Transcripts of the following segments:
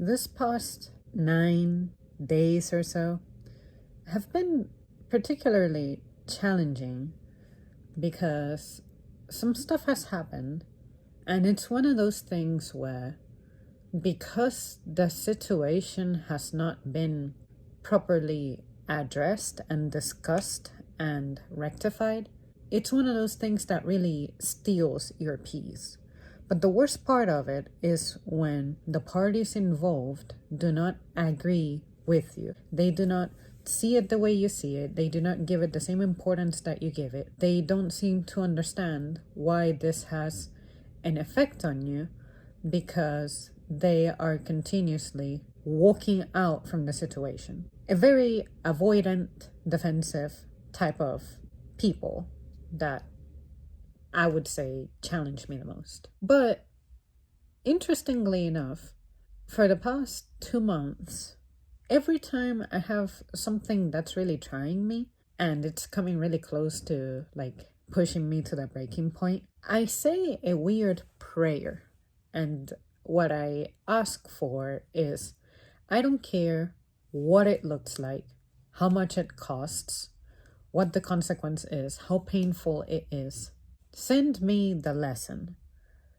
This past 9 days or so have been particularly challenging because some stuff has happened, and it's one of those things where, because the situation has not been properly addressed and discussed and rectified, it's one of those things that really steals your peace. But the worst part of it is when the parties involved do not agree with you. They do not see it the way you see it. They do not give it the same importance that you give it. They don't seem to understand why this has an effect on you, because they are continuously walking out from the situation. A very avoidant, defensive type of people that I would say challenge me the most. But interestingly enough, for the past 2 months, every time I have something that's really trying me and it's coming really close to like pushing me to the breaking point, I say a weird prayer. And what I ask for is, I don't care what it looks like, how much it costs, what the consequence is, how painful it is. Send me the lesson.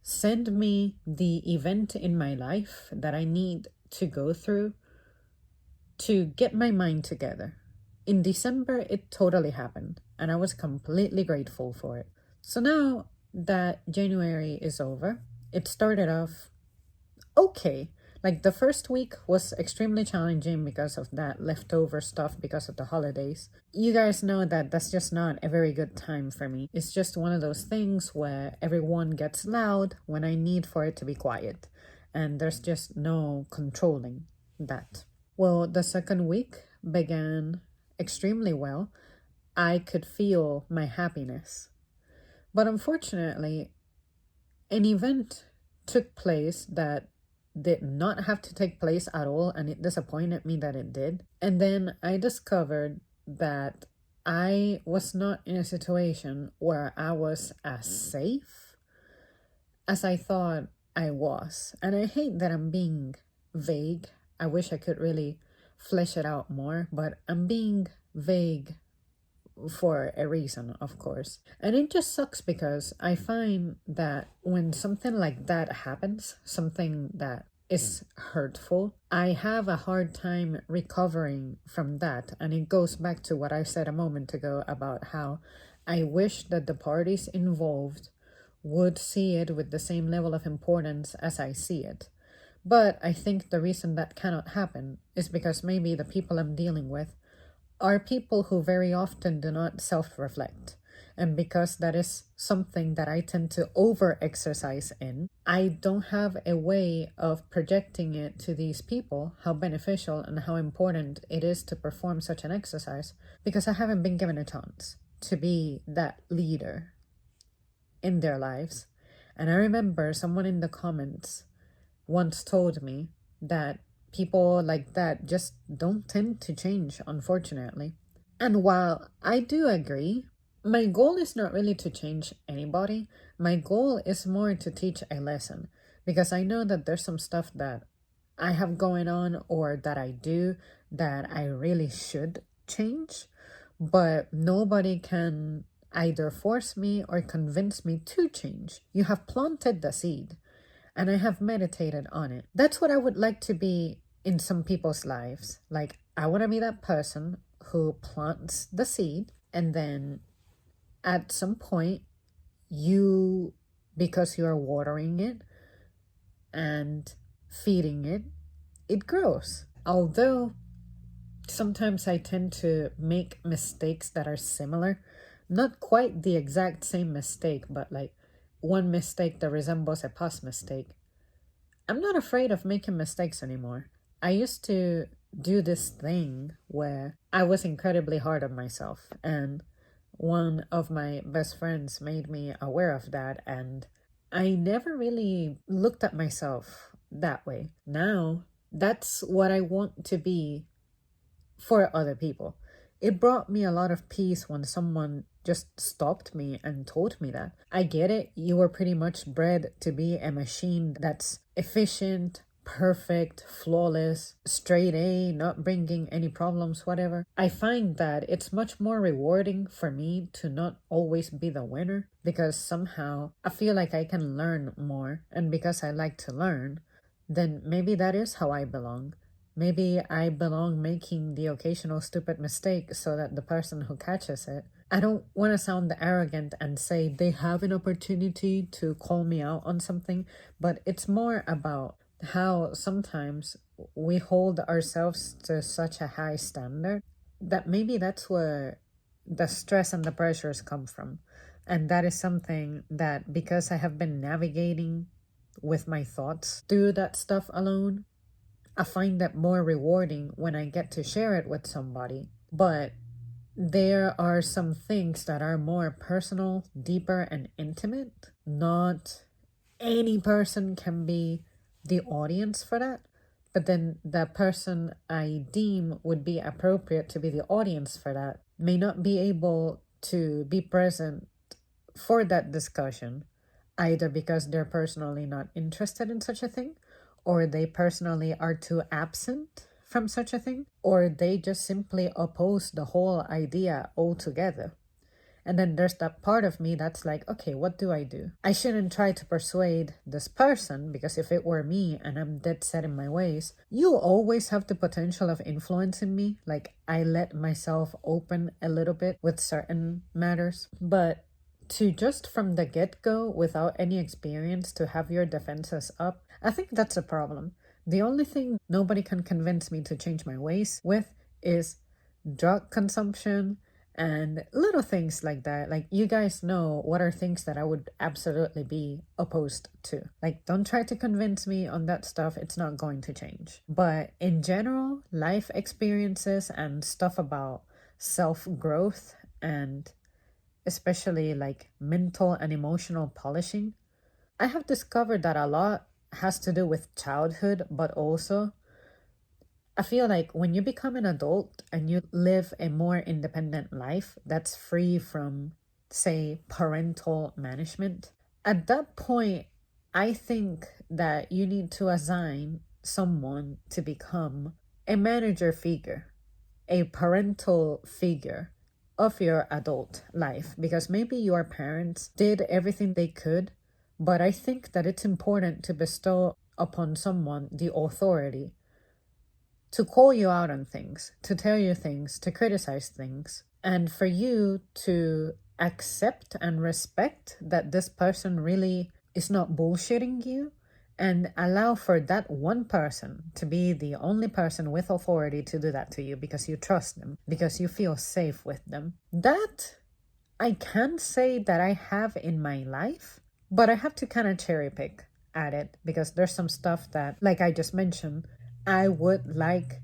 Send me the event in my life that I need to go through to get my mind together. In December, it totally happened, and I was completely grateful for it. So now that January is over, it started off okay. Like the first week was extremely challenging because of that leftover stuff because of the holidays. You guys know that that's just not a very good time for me. It's just one of those things where everyone gets loud when I need for it to be quiet. And there's just no controlling that. Well, the second week began extremely well. I could feel my happiness. But unfortunately, an event took place that did not have to take place at all, and it disappointed me that it did. And then I discovered that I was not in a situation where I was as safe as I thought I was. And I hate that I'm being vague. I wish I could really flesh it out more, but I'm being vague for a reason, of course. And it just sucks because I find that when something like that happens, something that is hurtful, I have a hard time recovering from that. And it goes back to what I said a moment ago about how I wish that the parties involved would see it with the same level of importance as I see it. But I think the reason that cannot happen is because maybe the people I'm dealing with are people who very often do not self-reflect. And because that is something that I tend to over-exercise in, I don't have a way of projecting it to these people, how beneficial and how important it is to perform such an exercise, because I haven't been given a chance to be that leader in their lives. And I remember someone in the comments once told me that people like that just don't tend to change, unfortunately. And while I do agree, my goal is not really to change anybody. My goal is more to teach a lesson, because I know that there's some stuff that I have going on or that I do that I really should change, but nobody can either force me or convince me to change. You have planted the seed, and I have meditated on it. That's what I would like to be in some people's lives. Like, I want to be that person who plants the seed, and then at some point, you, because you are watering it and feeding it, it grows. Although sometimes I tend to make mistakes that are similar, not quite the exact same mistake, but like one mistake that resembles a past mistake. I'm not afraid of making mistakes anymore. I used to do this thing where I was incredibly hard on myself, and one of my best friends made me aware of that, and I never really looked at myself that way. Now, that's what I want to be for other people. It brought me a lot of peace when someone just stopped me and told me that. I get it, you were pretty much bred to be a machine that's efficient, perfect, flawless, straight A, not bringing any problems, whatever. I find that it's much more rewarding for me to not always be the winner, because somehow I feel like I can learn more. And because I like to learn, then maybe that is how I belong. Maybe I belong making the occasional stupid mistake so that the person who catches it, I don't want to sound arrogant and say they have an opportunity to call me out on something, but it's more about how sometimes we hold ourselves to such a high standard that maybe that's where the stress and the pressures come from. And that is something that, because I have been navigating with my thoughts through that stuff alone, I find that more rewarding when I get to share it with somebody. But there are some things that are more personal, deeper, and intimate. Not any person can be the audience for that, but then the person I deem would be appropriate to be the audience for that may not be able to be present for that discussion, either because they're personally not interested in such a thing, or they personally are too absent from such a thing, or they just simply oppose the whole idea altogether. And then there's that part of me that's like, okay, what do? I shouldn't try to persuade this person, because if it were me and I'm dead set in my ways, you always have the potential of influencing me. Like, I let myself open a little bit with certain matters. But to just from the get-go, without any experience, to have your defenses up, I think that's a problem. The only thing nobody can convince me to change my ways with is drug consumption and little things like that. Like, you guys know what are things that I would absolutely be opposed to. Like, don't try to convince me on that stuff. It's not going to change. But in general, life experiences and stuff about self-growth, and especially like mental and emotional polishing, I have discovered that a lot has to do with childhood, but also I feel like when you become an adult and you live a more independent life that's free from, say, parental management, at that point, I think that you need to assign someone to become a manager figure, a parental figure of your adult life, because maybe your parents did everything they could, but I think that it's important to bestow upon someone the authority to call you out on things, to tell you things, to criticize things, and for you to accept and respect that this person really is not bullshitting you, and allow for that one person to be the only person with authority to do that to you, because you trust them, because you feel safe with them. That I can say that I have in my life, but I have to kind of cherry pick at it, because there's some stuff that, like I just mentioned, I would like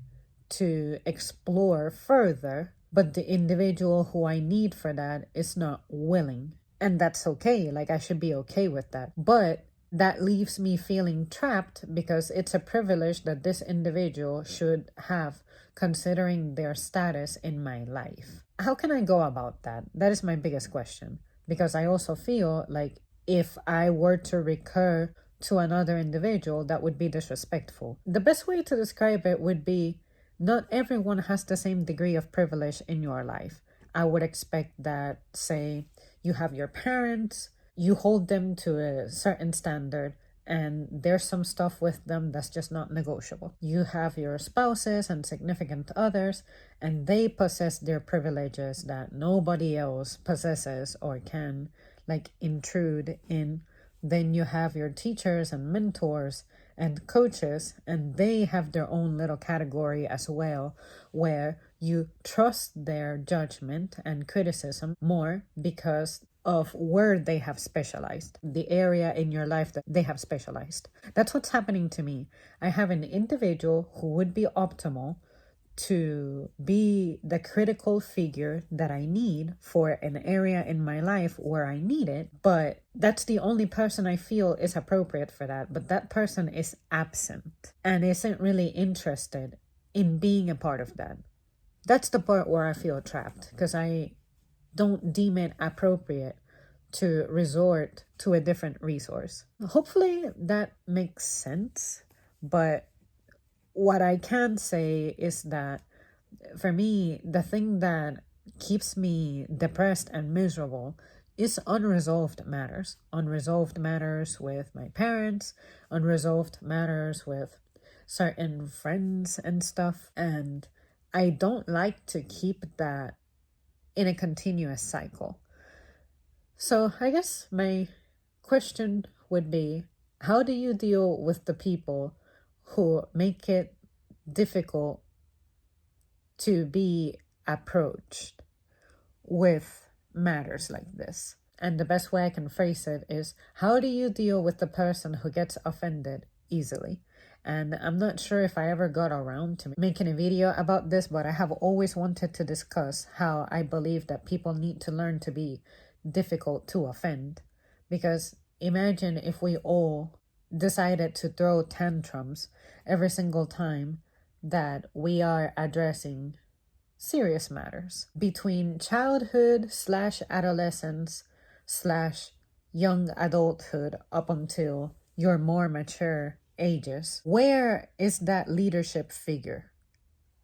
to explore further, but the individual who I need for that is not willing. And that's okay. Like, I should be okay with that. But that leaves me feeling trapped, because it's a privilege that this individual should have, considering their status in my life. How can I go about that? That is my biggest question. Because I also feel like if I were to recur to another individual, that would be disrespectful. The best way to describe it would be, not everyone has the same degree of privilege in your life. I would expect that, say, you have your parents, you hold them to a certain standard, and there's some stuff with them that's just not negotiable. You have your spouses and significant others, and they possess their privileges that nobody else possesses or can, like, intrude in. Then you have your teachers and mentors and coaches, and they have their own little category as well, where you trust their judgment and criticism more because of where they have specialized, the area in your life that they have specialized. That's what's happening to me. I have an individual who would be optimal to be the critical figure that I need for an area in my life where I need it, but that's the only person I feel is appropriate for that. But that person is absent and isn't really interested in being a part of that. That's the part where I feel trapped, because I don't deem it appropriate to resort to a different resource. Hopefully that makes sense. But what I can say is that for me, the thing that keeps me depressed and miserable is unresolved matters. Unresolved matters with my parents, unresolved matters with certain friends and stuff. And I don't like to keep that in a continuous cycle. So I guess my question would be, how do you deal with the people who make it difficult to be approached with matters like this? And the best way I can phrase it is, how do you deal with the person who gets offended easily? And I'm not sure if I ever got around to making a video about this, but I have always wanted to discuss how I believe that people need to learn to be difficult to offend. Because imagine if we all decided to throw tantrums every single time that we are addressing serious matters between childhood / adolescence / young adulthood up until your more mature ages. Where is that leadership figure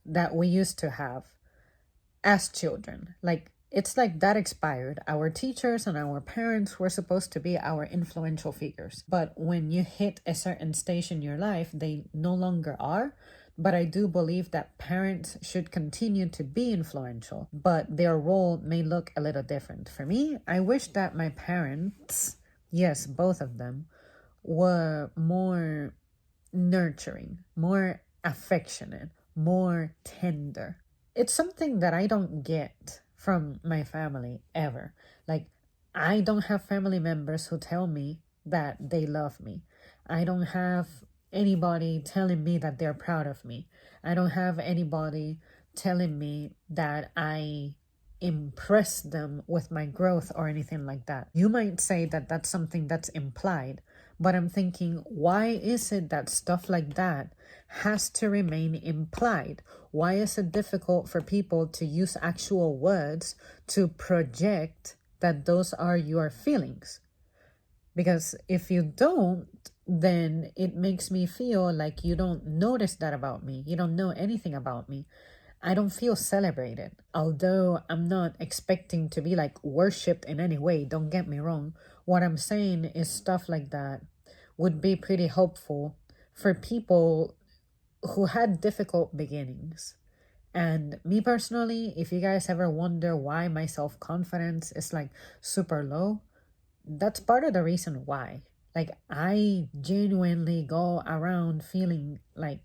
that we used to have as children? It's like that expired. Our teachers and our parents were supposed to be our influential figures. But when you hit a certain stage in your life, they no longer are. But I do believe that parents should continue to be influential, but their role may look a little different. For me, I wish that my parents, yes, both of them, were more nurturing, more affectionate, more tender. It's something that I don't get from my family ever. I don't have family members who tell me that they love me. I don't have anybody telling me that they're proud of me. I don't have anybody telling me that I impress them with my growth or anything like that. You might say that that's something that's implied, but I'm thinking, why is it that stuff like that has to remain implied? Why is it difficult for people to use actual words to project that those are your feelings? Because if you don't, then it makes me feel like you don't notice that about me. You don't know anything about me. I don't feel celebrated. Although I'm not expecting to be worshipped in any way, don't get me wrong. What I'm saying is stuff like that would be pretty helpful for people who had difficult beginnings. And me personally, if you guys ever wonder why my self-confidence is super low, that's part of the reason why. I genuinely go around feeling like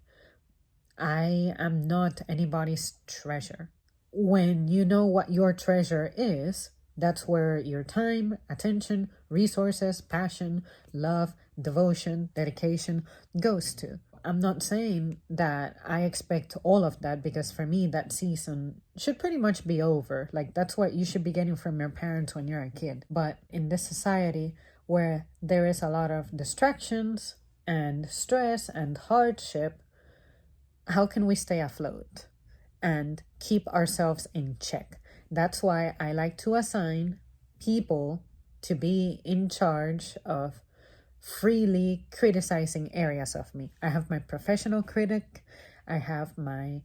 I am not anybody's treasure. When you know what your treasure is, that's where your time, attention, resources, passion, love, devotion, dedication goes to. I'm not saying that I expect all of that, because for me, that season should pretty much be over. That's what you should be getting from your parents when you're a kid. But in this society where there is a lot of distractions and stress and hardship, how can we stay afloat and keep ourselves in check? That's why I like to assign people to be in charge of freely criticizing areas of me. I have my professional critic. I have my,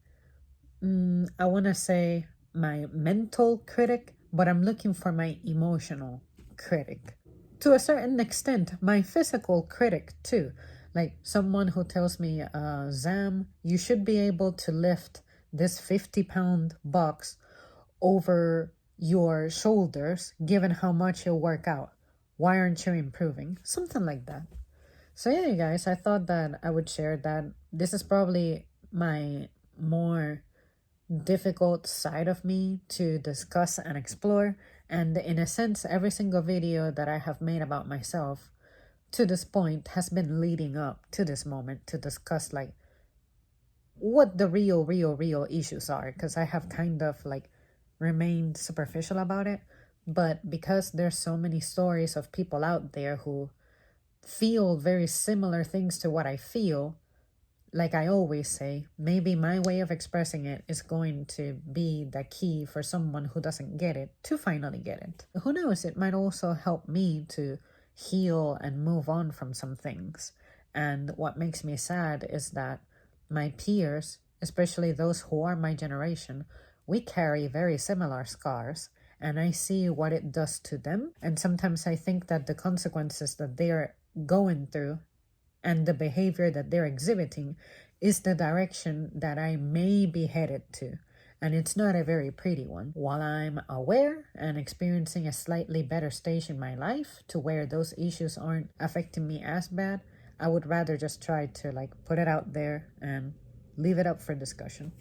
I want to say my mental critic, but I'm looking for my emotional critic. To a certain extent, my physical critic too. Someone who tells me, Zam, you should be able to lift this 50-pound box over your shoulders given how much you work out. Why aren't you improving? Something like that. So yeah, you guys, I thought that I would share that. This is probably my more difficult side of me to discuss and explore. And in a sense, every single video that I have made about myself to this point has been leading up to this moment to discuss what the real issues are, because I have kind of remained superficial about it. But because there's so many stories of people out there who feel very similar things to what I feel, like I always say, maybe my way of expressing it is going to be the key for someone who doesn't get it to finally get it. Who knows, it might also help me to heal and move on from some things. And what makes me sad is that my peers, especially those who are my generation, we carry very similar scars, and I see what it does to them. And sometimes I think that the consequences that they're going through and the behavior that they're exhibiting is the direction that I may be headed to. And it's not a very pretty one. While I'm aware and experiencing a slightly better stage in my life to where those issues aren't affecting me as bad, I would rather just try to put it out there and leave it up for discussion.